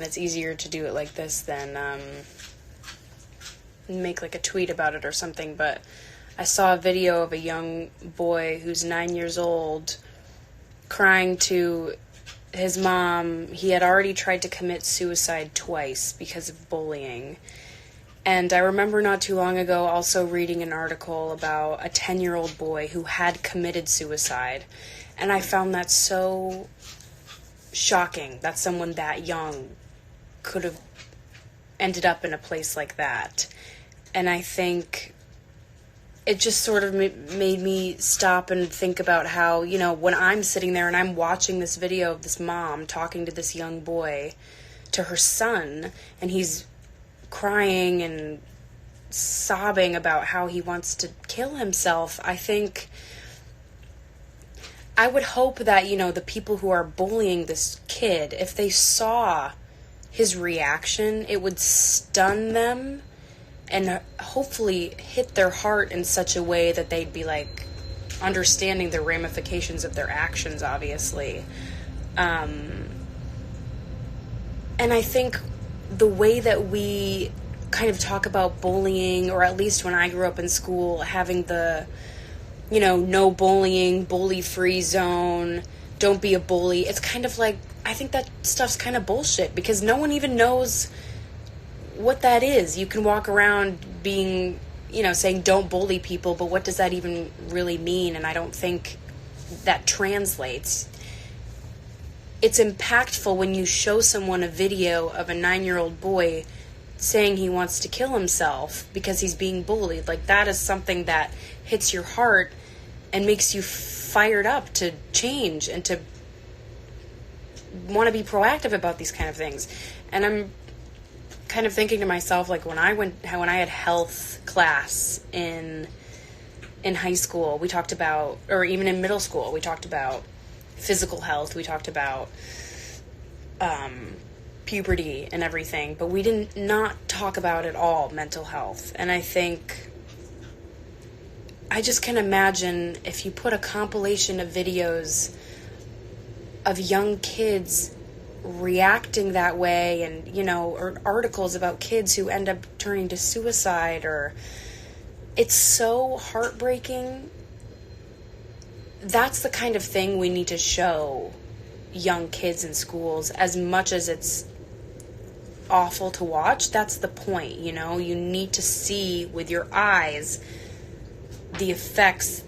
It's easier to do it like this than make like a tweet about it or something, but I saw a video of a young boy who's 9 years old crying to his mom. He had already tried to commit suicide twice because of bullying. And I remember not too long ago also reading an article about a 10-year-old boy who had committed suicide. And I found that so shocking that someone that young could have ended up in a place like that. And I think it just sort of made me stop and think about how, you know, when I'm sitting there and I'm watching this video of this mom talking to this young boy, to her son, and he's crying and sobbing about how he wants to kill himself, I think I would hope that, you know, the people who are bullying this kid, if they saw his reaction, it would stun them and hopefully hit their heart in such a way that they'd be like understanding the ramifications of their actions, obviously. And I think the way that we kind of talk about bullying, or at least when I grew up in school, having the, you know, no bullying, bully-free zone, don't be a bully, it's kind of like, I think that stuff's kind of bullshit, because no one even knows what that is. You can walk around being, you know, saying don't bully people, but what does that even really mean? And I don't think that translates. It's impactful when you show someone a video of a 9-year-old boy saying he wants to kill himself because he's being bullied. Like, that is something that hits your heart and makes you fired up to change and to want to be proactive about these kind of things. And I'm kind of thinking to myself, like, when I had health class in high school, we talked about, or even in middle school, we talked about physical health, we talked about puberty and everything, but we didn't not talk about at all mental health. And I think, I just can imagine if you put a compilation of videos of young kids reacting that way, and, you know, or articles about kids who end up turning to suicide, or it's so heartbreaking. That's the kind of thing we need to show young kids in schools. As much as it's awful to watch, that's the point, you know? You need to see with your eyes the effects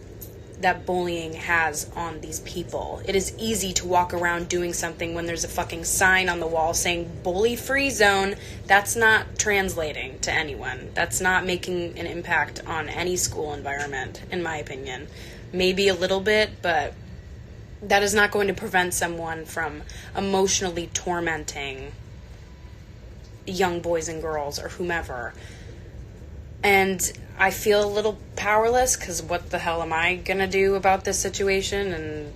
that bullying has on these people. It is easy to walk around doing something when there's a fucking sign on the wall saying bully-free zone. That's not translating to anyone. That's not making an impact on any school environment, in my opinion. Maybe a little bit, but that is not going to prevent someone from emotionally tormenting young boys and girls or whomever. And I feel a little powerless, because what the hell am I gonna do about this situation? And,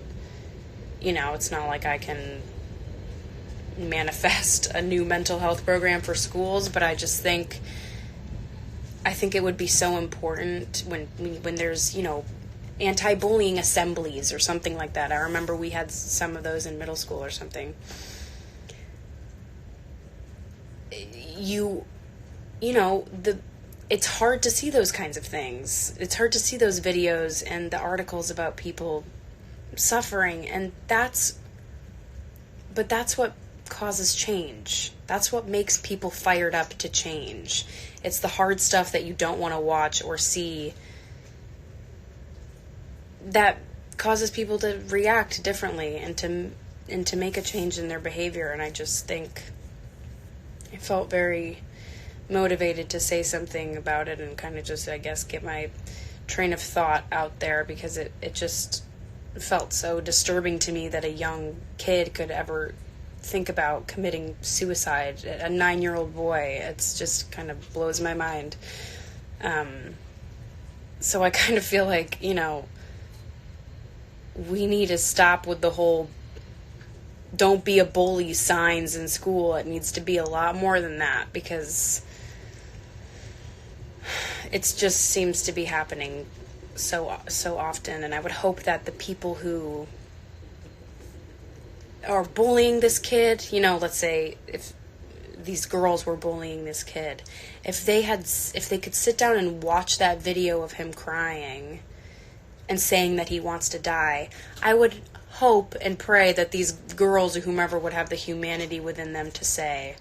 you know, it's not like I can manifest a new mental health program for schools, but I just think, it would be so important when there's, you know, anti-bullying assemblies or something like that. I remember we had some of those in middle school or something. You know, it's hard to see those kinds of things. It's hard to see those videos and the articles about people suffering, and that's what causes change. That's what makes people fired up to change. It's the hard stuff that you don't want to watch or see that causes people to react differently and to make a change in their behavior. And I just think I felt very motivated to say something about it and kind of just, I guess, get my train of thought out there, because it just felt so disturbing to me that a young kid could ever think about committing suicide. A 9-year-old boy, it's just kind of blows my mind. So I kind of feel like, you know, we need to stop with the whole don't be a bully signs in school. It needs to be a lot more than that, because it just seems to be happening so often. And I would hope that the people who are bullying this kid, you know, let's say if these girls were bullying this kid. If they could sit down and watch that video of him crying and saying that he wants to die, I would hope and pray that these girls or whomever would have the humanity within them to say,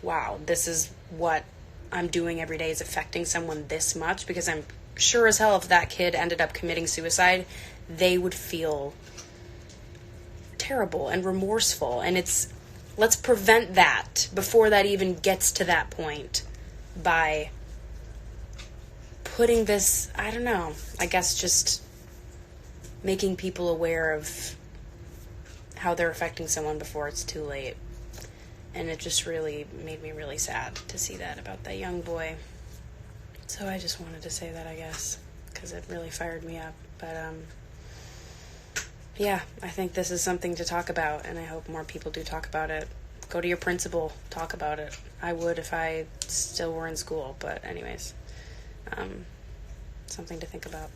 wow, this is what I'm doing every day is affecting someone this much, because I'm sure as hell if that kid ended up committing suicide, they would feel terrible and remorseful. And let's prevent that before that even gets to that point by putting this, I don't know, I guess just making people aware of how they're affecting someone before it's too late. And it just really made me really sad to see that about that young boy. So I just wanted to say that, I guess, because it really fired me up. But, yeah, I think this is something to talk about, and I hope more people do talk about it. Go to your principal, talk about it. I would if I still were in school, but anyways, something to think about.